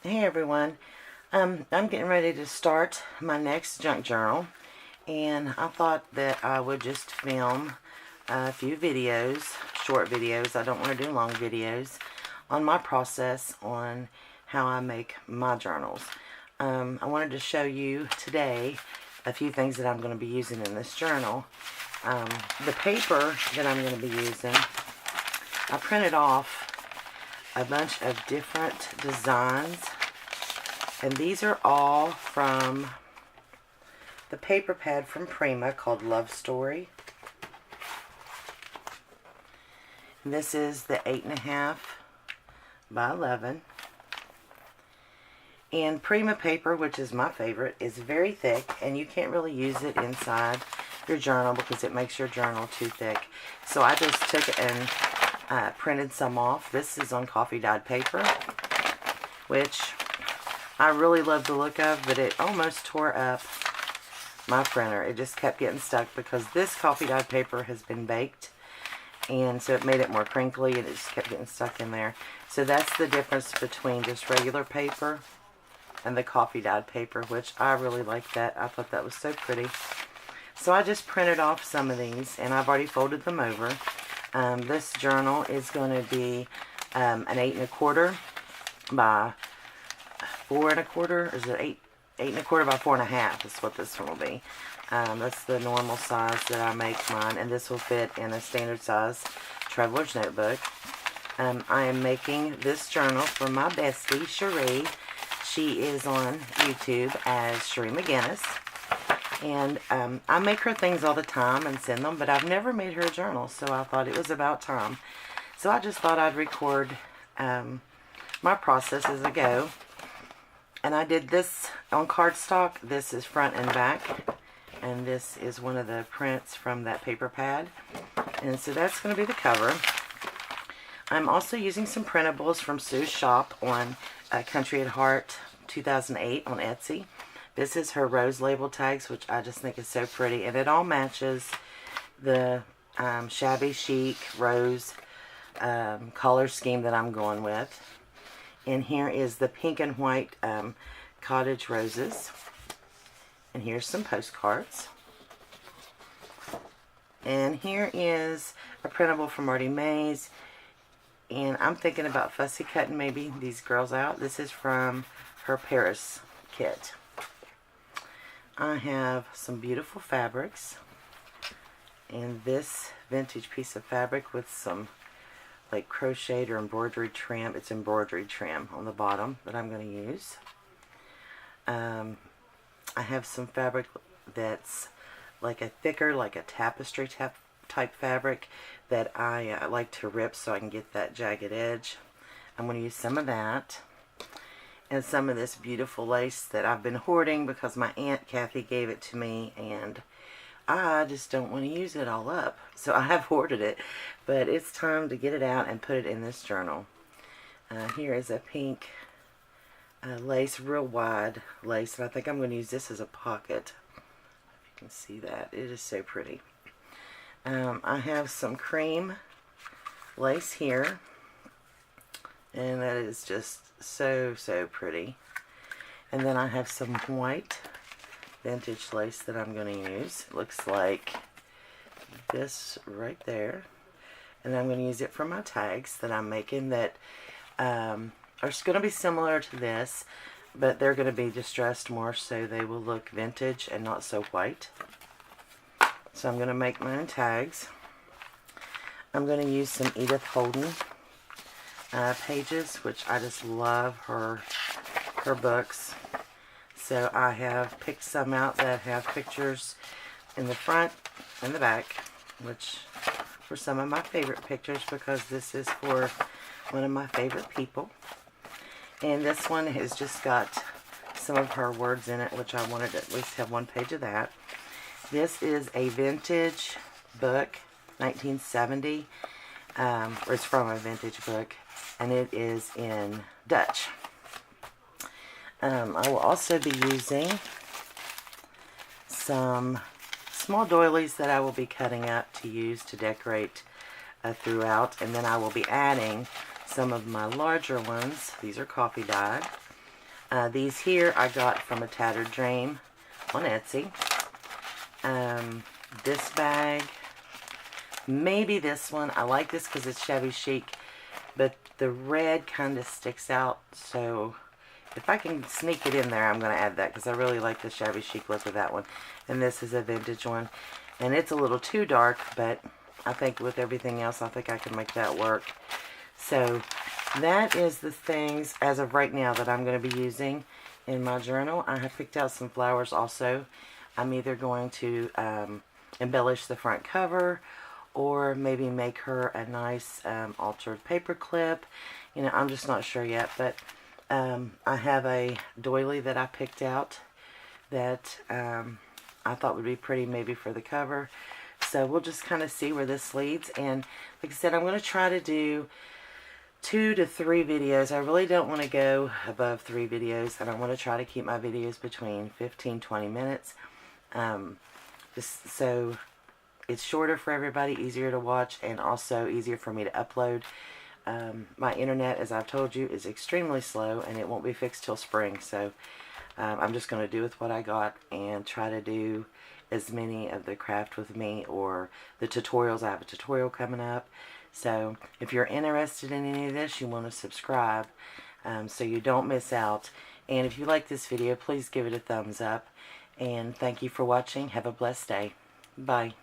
Hey everyone, I'm getting ready to start my next junk journal, and I thought that I would just film a few videos, short videos. I don't want to do long videos on my process on how I make my journals. I wanted to show you today a few things that I'm going to be using in this journal. The paper that I'm going to be using, I printed off a bunch of different designs, and these are all from the paper pad from Prima called Love Story. And this is the 8.5 by 11. And Prima paper, which is my favorite, is very thick, and you can't really use it inside your journal because it makes your journal too thick. So I just took it and printed some off. This is on coffee dyed paper, which I really love the look of, but it almost tore up my printer. It just kept getting stuck because this coffee dyed paper has been baked, and so it made it more crinkly, and it just kept getting stuck in there. So that's the difference between just regular paper and the coffee dyed paper, which I really like that. I thought that was so pretty. So I just printed off some of these, and I've already folded them over. This journal is going to be an 8.25 by 4.25, or is it 8.25 by 4.5 is what this one will be. That's the normal size that I make mine, and this will fit in a standard size traveler's notebook. I am making this journal for my bestie, Cherie. She is on YouTube as Cherie McGinnis. And I make her things all the time and send them, but I've never made her a journal, so I thought it was about time. So I just thought I'd record my process as I go. And I did this on cardstock. This is front and back, and this is one of the prints from that paper pad. And so that's going to be the cover. I'm also using some printables from Sue's shop on Country at Heart 2008 on Etsy. This is her rose label tags, which I just think is so pretty, and it all matches the Shabby Chic rose color scheme that I'm going with. And here is the pink and white cottage roses, and here's some postcards. And here is a printable from Marty Mays, and I'm thinking about fussy cutting maybe these girls out. This is from her Paris kit. I have some beautiful fabrics, and this vintage piece of fabric with some like crocheted or embroidery trim. It's embroidery trim on the bottom that I'm going to use. I have some fabric that's like a thicker, like a tapestry type fabric that I like to rip so I can get that jagged edge. I'm going to use some of that. And some of this beautiful lace that I've been hoarding because my Aunt Kathy gave it to me, and I just don't want to use it all up. So I have hoarded it, but it's time to get it out and put it in this journal. Here is a pink lace, real wide lace, and I think I'm going to use this as a pocket. If you can see that, it is so pretty. I have some cream lace here, and that is just so pretty. And then I have some white vintage lace that I'm going to use. It looks like this right there, and I'm going to use it for my tags that I'm making that are going to be similar to this, but they're going to be distressed more so they will look vintage and not so white. So I'm going to make my own tags. I'm going to use some Edith Holden pages, which I just love her books. So I have picked some out that have pictures in the front and the back, which were some of my favorite pictures because this is for one of my favorite people. And this one has just got some of her words in it, which I wanted to at least have one page of that. This is a vintage book, 1970. Or it's from a vintage book, and it is in Dutch. I will also be using some small doilies that I will be cutting up to use to decorate throughout, and then I will be adding some of my larger ones. These are coffee dyed, These here I got from a Tattered Dream on Etsy. This bag, maybe this one. I like this because it's Shabby Chic, but the red kind of sticks out, so if I can sneak it in there, I'm going to add that because I really like the Shabby Chic look of that one. And this is a vintage one, and it's a little too dark, but I think with everything else, I think I can make that work. So that is the things as of right now that I'm going to be using in my journal. I have picked out some flowers also. I'm either going to embellish the front cover, or maybe make her a nice altered paper clip. You know, I'm just not sure yet, but I have a doily that I picked out that I thought would be pretty maybe for the cover. So we'll just kind of see where this leads. And like I said, I'm going to try to do 2 to 3 videos. I really don't want to go above 3 videos, and I want to try to keep my videos between 15-20 minutes. Just so it's shorter for everybody, easier to watch, and also easier for me to upload. My internet, as I've told you, is extremely slow, and it won't be fixed till spring. So I'm just going to do with what I got and try to do as many of the craft with me or the tutorials. I have a tutorial coming up. So if you're interested in any of this, you want to subscribe so you don't miss out. And if you like this video, please give it a thumbs up. And thank you for watching. Have a blessed day. Bye.